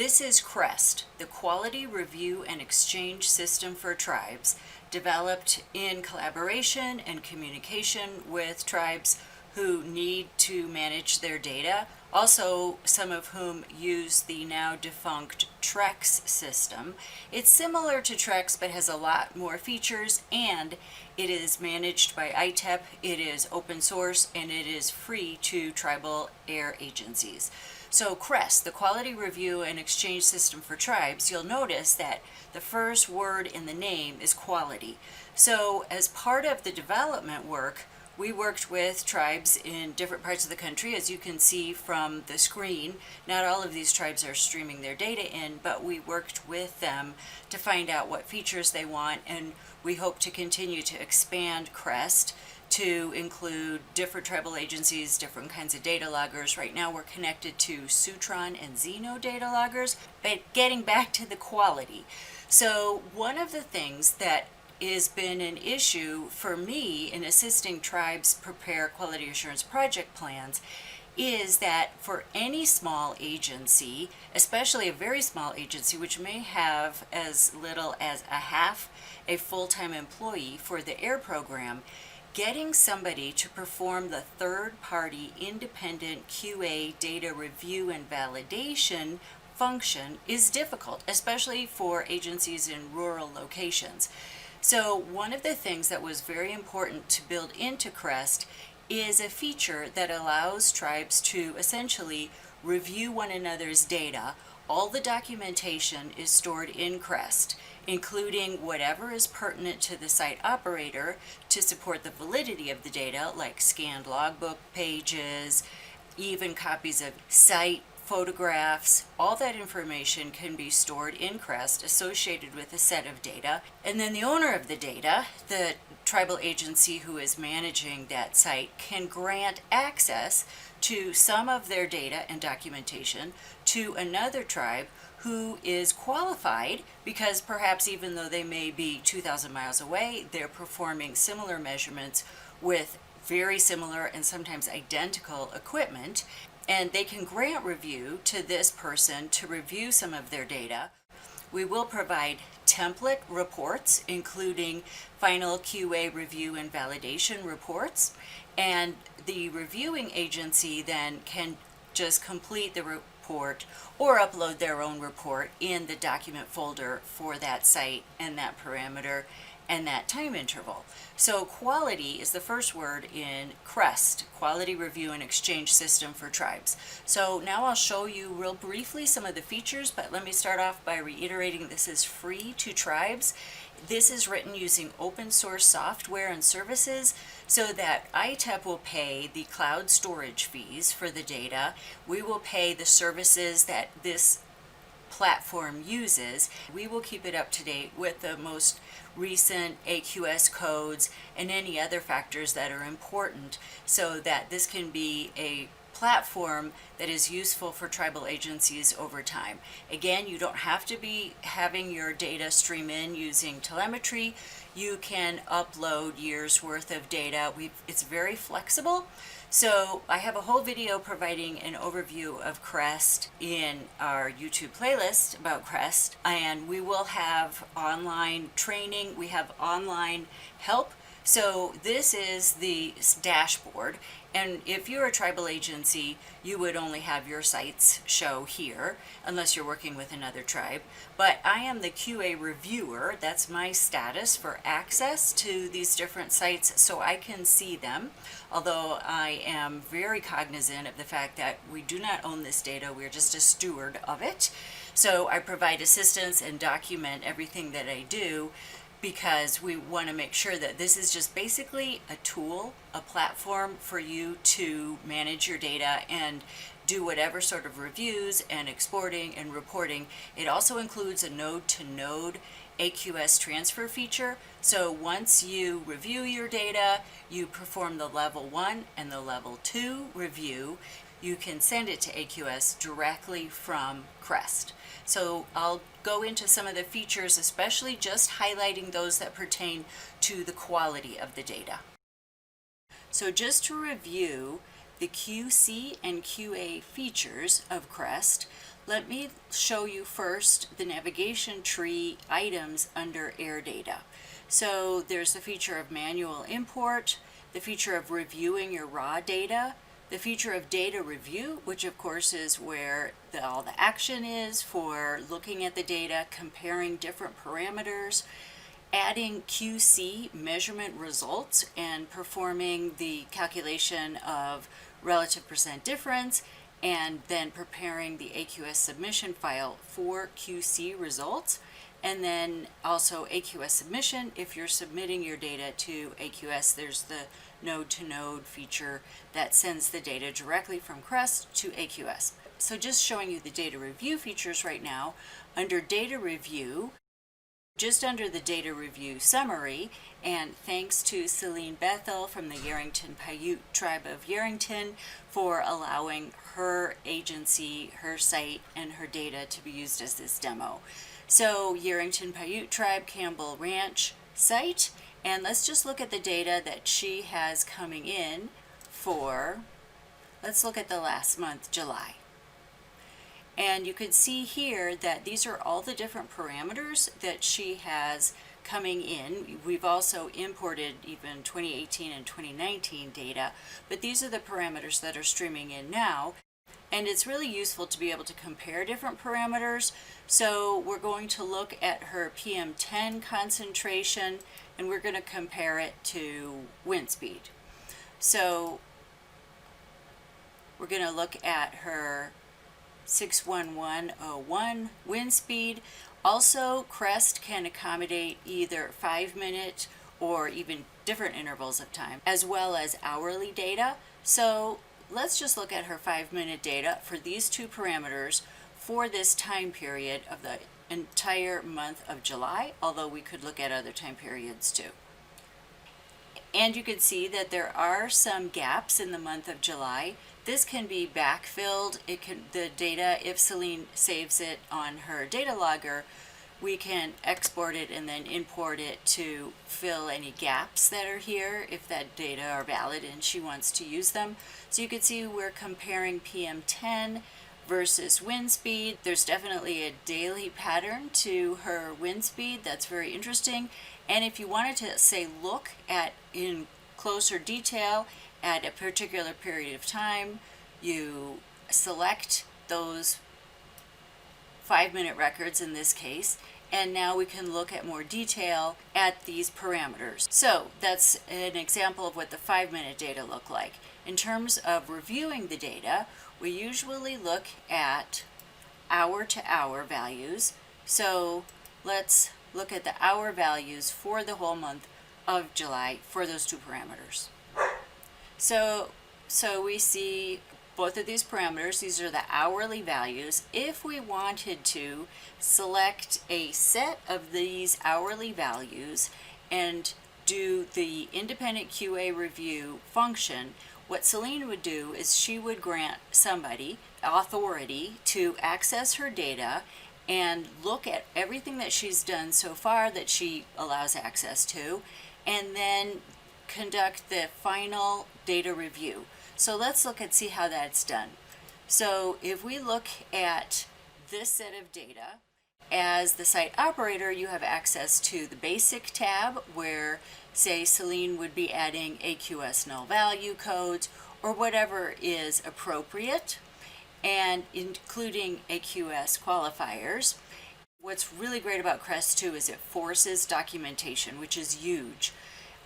This is QREST, the Quality Review and Exchange System for Tribes, developed in collaboration and communication with tribes who need to manage their data, also some of whom use the now defunct TREX system. It's similar to TREX but has a lot more features, and it is managed by ITEP, it is open source, and it is free to tribal air agencies. So QREST, the Quality Review and Exchange System for Tribes, you'll notice that the first word in the name is quality. So as part of the development work, we worked with tribes in different parts of the country. As you can see from the screen, not all of these tribes are streaming their data in, but we worked with them to find out what features they want, and we hope to continue to expand QREST to include different tribal agencies, different kinds of data loggers. Right now we're connected to Sutron and Xeno data loggers, but getting back to the quality. So one of the things that has been an issue for me in assisting tribes prepare quality assurance project plans is that for any small agency, especially a very small agency, which may have as little as a full-time employee for the AIR program, getting somebody to perform the third-party independent QA data review and validation function is difficult, especially for agencies in rural locations. So one of the things that was very important to build into QREST is a feature that allows tribes to essentially review one another's data. All the documentation is stored in QREST, including whatever is pertinent to the site operator to support the validity of the data, like scanned logbook pages, even copies of site photographs. All that information can be stored in QREST associated with a set of data, and then the owner of the data, the tribal agency who is managing that site, can grant access to some of their data and documentation to another tribe who is qualified because perhaps even though they may be 2,000 miles away, they're performing similar measurements with very similar and sometimes identical equipment, and they can grant review to this person to review some of their data. We will provide template reports, including final QA review and validation reports, and the reviewing agency then can just complete the report or upload their own report in the document folder for that site and that parameter and that time interval. So quality is the first word in QREST, Quality Review and Exchange System for Tribes. So now I'll show you real briefly some of the features, but let me start off by reiterating this is free to tribes. This is written using open source software and services so that ITEP will pay the cloud storage fees for the data. We will pay the services that this platform uses. We will keep it up to date with the most recent AQS codes and any other factors that are important so that this can be a platform that is useful for tribal agencies over time. Again, you don't have to be having your data stream in using telemetry. You can upload years worth of data. It's very flexible. So I have a whole video providing an overview of QREST in our YouTube playlist about QREST, and we will have online training. We have online help. So this is the dashboard, and if you're a tribal agency, you would only have your sites show here unless you're working with another tribe. But I am the QA reviewer. That's my status for access to these different sites so I can see them, although I am very cognizant of the fact that we do not own this data. We're just a steward of it. So I provide assistance and document everything that I do, because we want to make sure that this is just basically a tool, a platform for you to manage your data and do whatever sort of reviews and exporting and reporting. It also includes a node-to-node AQS transfer feature. So once you review your data, you perform the level 1 and the level 2 review, you can send it to AQS directly from QREST. So I'll go into some of the features, especially just highlighting those that pertain to the quality of the data. So just to review the QC and QA features of QREST, Let me show you first the navigation tree items under Air Data. So there's the feature of manual import, the feature of reviewing your raw data, the feature of data review, which of course is where all the action is for looking at the data, comparing different parameters, adding QC measurement results and performing the calculation of relative percent difference, and then preparing the AQS submission file for QC results, and then also AQS submission. If you're submitting your data to AQS, there's the node-to-node feature that sends the data directly from QREST to AQS. So just showing you the data review features right now. Under data review, just under the data review summary, and thanks to Celine Bethel from the Yarrington-Paiute tribe of Yarrington for allowing her agency, her site, and her data to be used as this demo. So Yarrington-Paiute tribe, Campbell Ranch site, and let's just look at the data that she has coming in for, let's look at the last month, July. And you can see here that these are all the different parameters that she has coming in. We've also imported even 2018 and 2019 data, but these are the parameters that are streaming in now. And it's really useful to be able to compare different parameters. So we're going to look at her PM10 concentration, and we're going to compare it to wind speed. So we're going to look at her 61101 wind speed. Also, QREST can accommodate either 5-minute or even different intervals of time, as well as hourly data. So let's just look at her 5-minute data for these two parameters for this time period of the entire month of July, although we could look at other time periods too. And you can see that there are some gaps in the month of July. This can be backfilled. The data, if Celine saves it on her data logger, we can export it and then import it to fill any gaps that are here if that data are valid and she wants to use them. So you can see we're comparing PM10 versus wind speed. There's definitely a daily pattern to her wind speed. That's very interesting. And if you wanted to, say, look at in closer detail at a particular period of time, you select those 5-minute records in this case, and now we can look at more detail at these parameters. So that's an example of what the 5-minute data look like. In terms of reviewing the data, we usually look at hour-to-hour values. So let's look at the hour values for the whole month of July for those two parameters. So we see both of these parameters. These are the hourly values. If we wanted to select a set of these hourly values and do the independent QA review function, what Celine would do is she would grant somebody authority to access her data and look at everything that she's done so far that she allows access to, and then conduct the final data review. So let's look and see how that's done. So if we look at this set of data, as the site operator, you have access to the basic tab where, say, Celine would be adding AQS null value codes or whatever is appropriate, and including AQS qualifiers. What's really great about QREST too is it forces documentation, which is huge.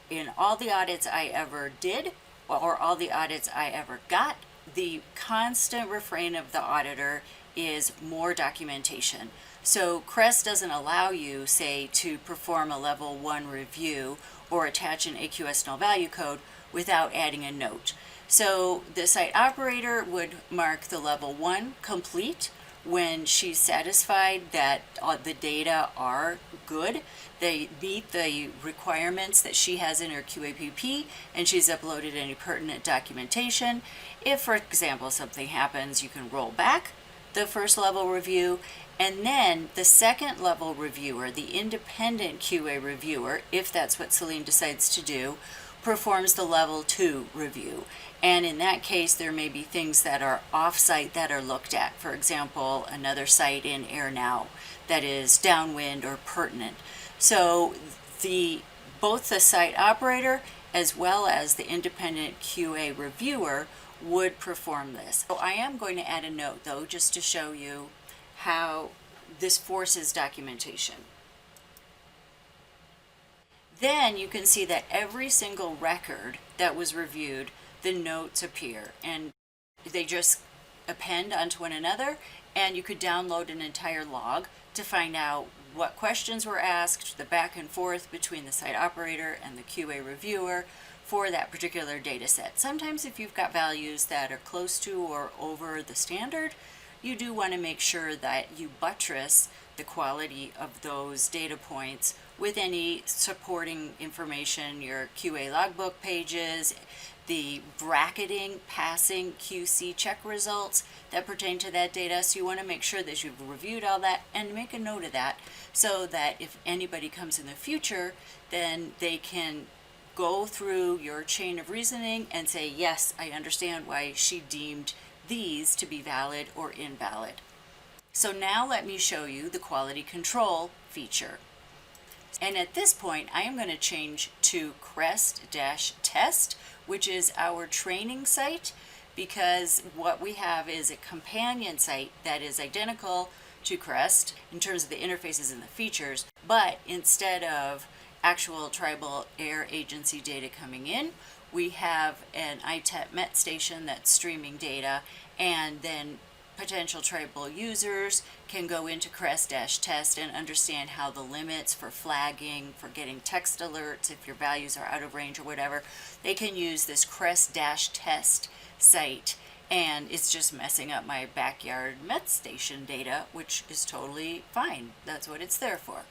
In all the audits I ever did, or all the audits I ever got, the constant refrain of the auditor is more documentation. So QREST doesn't allow you, say, to perform a level 1 review or attach an AQS null value code without adding a note. So the site operator would mark the level 1 complete when she's satisfied that the data are good, they meet the requirements that she has in her QAPP, and she's uploaded any pertinent documentation. If, for example, something happens, you can roll back the first level review, and then the second level reviewer, the independent QA reviewer, if that's what Celine decides to do, performs the level 2 review. And in that case, there may be things that are off-site that are looked at. For example, another site in Air Now that is downwind or pertinent. So both the site operator as well as the independent QA reviewer would perform this. So I am going to add a note though, just to show you how this forces documentation. Then you can see that every single record that was reviewed, the notes appear, and they just append onto one another, and you could download an entire log to find out what questions were asked, the back and forth between the site operator and the QA reviewer for that particular data set. Sometimes if you've got values that are close to or over the standard, you do want to make sure that you buttress the quality of those data points with any supporting information, your QA logbook pages, the bracketing, passing QC check results that pertain to that data. So you want to make sure that you've reviewed all that and make a note of that so that if anybody comes in the future, then they can go through your chain of reasoning and say, yes, I understand why she deemed these to be valid or invalid. So now let me show you the quality control feature. And at this point, I am going to change to QREST-test, which is our training site, because what we have is a companion site that is identical to QREST in terms of the interfaces and the features, but instead of actual tribal air agency data coming in, we have an ITEP MET station that's streaming data, and then potential tribal users can go into QREST-test and understand how the limits for flagging, for getting text alerts if your values are out of range or whatever, they can use this QREST-test site, and it's just messing up my backyard MET station data, which is totally fine. That's what it's there for.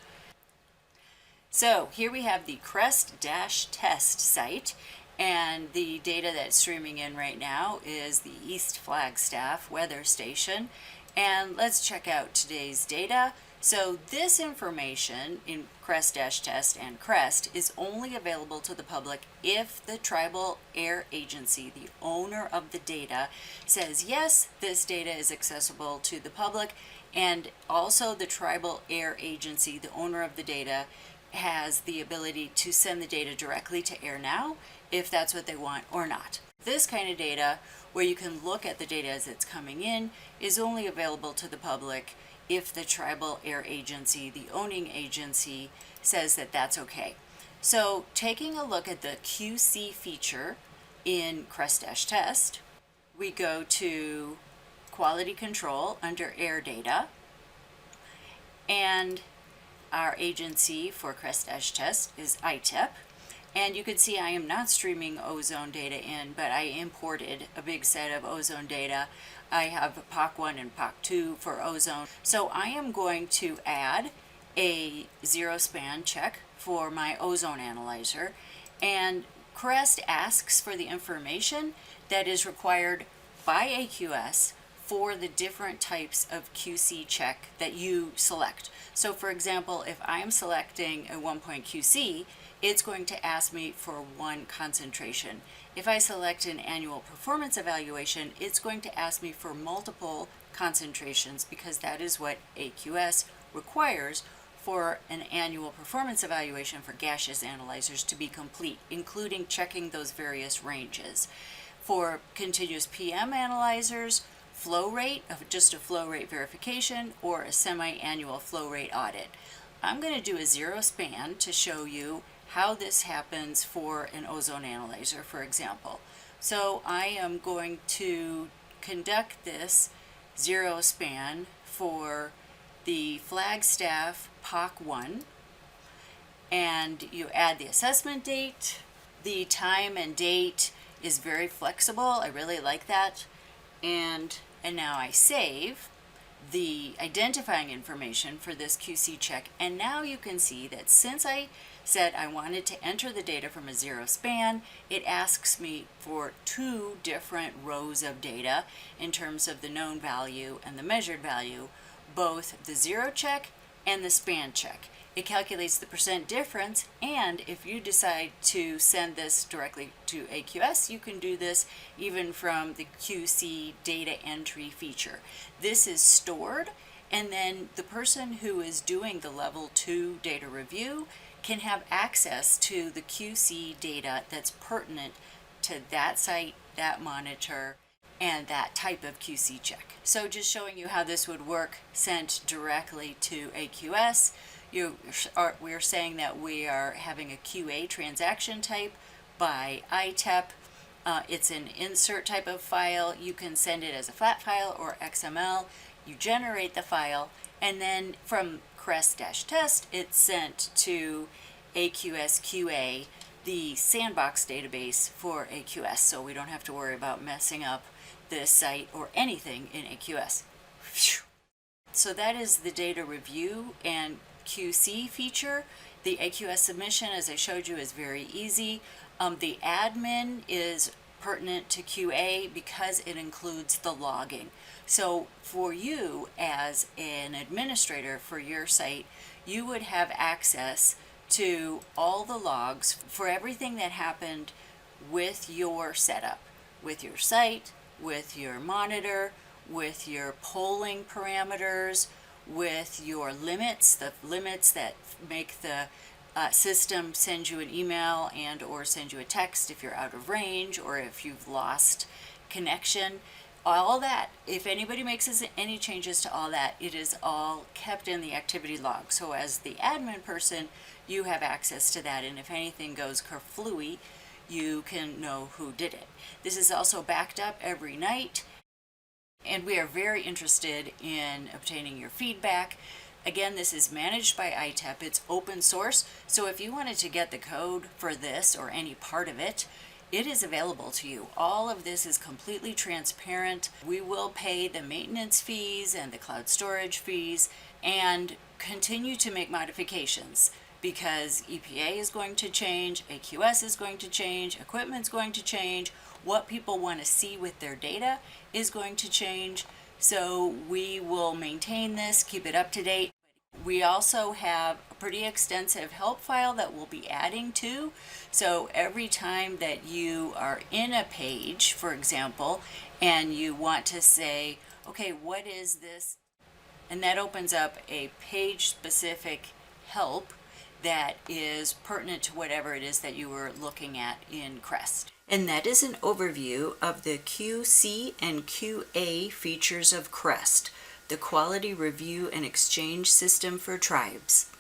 So here we have the QREST-test site, and the data that's streaming in right now is the East Flagstaff weather station. And let's check out today's data. So this information in QREST-test and QREST is only available to the public if the tribal air agency, the owner of the data, says, yes, this data is accessible to the public, and also the tribal air agency, the owner of the data, has the ability to send the data directly to Air Now if that's what they want or not. This kind of data, where you can look at the data as it's coming in, is only available to the public if the tribal air agency, the owning agency, says that that's okay. So taking a look at the QC feature in QREST-test, we go to quality control under air data, and our agency for QREST-test is ITEP. And you can see I am not streaming ozone data in, but I imported a big set of ozone data. I have POC1 and POC2 for ozone. So I am going to add a zero span check for my ozone analyzer. And QREST asks for the information that is required by AQS for the different types of QC check that you select. So for example, if I'm selecting a 1-point QC, it's going to ask me for one concentration. If I select an annual performance evaluation, it's going to ask me for multiple concentrations, because that is what AQS requires for an annual performance evaluation for gaseous analyzers to be complete, including checking those various ranges. For continuous PM analyzers, flow rate, of just a flow rate verification, or a semi-annual flow rate audit. I'm going to do a zero span to show you how this happens for an ozone analyzer, for example. So I am going to conduct this zero span for the Flagstaff POC1, and you add the assessment date. The time and date is very flexible. I really like that. And now I save the identifying information for this QC check. And now you can see that since I said I wanted to enter the data from a zero span, it asks me for two different rows of data in terms of the known value and the measured value, both the zero check and the span check. It calculates the percent difference, and if you decide to send this directly to AQS, you can do this even from the QC data entry feature. This is stored, and then the person who is doing the level 2 data review can have access to the QC data that's pertinent to that site, that monitor, and that type of QC check. So just showing you how this would work sent directly to AQS. We're saying that we are having a QA transaction type by ITEP. It's an insert type of file. You can send it as a flat file or XML. You generate the file, and then from QREST-test, it's sent to AQS QA, the sandbox database for AQS, so we don't have to worry about messing up this site or anything in AQS. Phew. So that is the data review and QC feature. The AQS submission, as I showed you, is very easy. The admin is pertinent to QA because it includes the logging. So for you as an administrator for your site, you would have access to all the logs for everything that happened with your setup, with your site, with your monitor, with your polling parameters, with your limits, the limits that make the system send you an email and or send you a text if you're out of range or if you've lost connection. All that, if anybody makes any changes to all that, it is all kept in the activity log. So as the admin person, you have access to that, and if anything goes kerflooey, you can know who did it. This is also backed up every night, and we are very interested in obtaining your feedback. Again, this is managed by ITEP. It's open source, so if you wanted to get the code for this or any part of it, it is available to you. All of this is completely transparent. We will pay the maintenance fees and the cloud storage fees and continue to make modifications because EPA is going to change, AQS is going to change, equipment's going to change, what people want to see with their data is going to change. So we will maintain this, keep it up to date. We also have a pretty extensive help file that we'll be adding to. So every time that you are in a page, for example, and you want to say, okay, what is this? And that opens up a page-specific help that is pertinent to whatever it is that you were looking at in QREST. And that is an overview of the QC and QA features of QREST, the Quality Review and Exchange System for Tribes.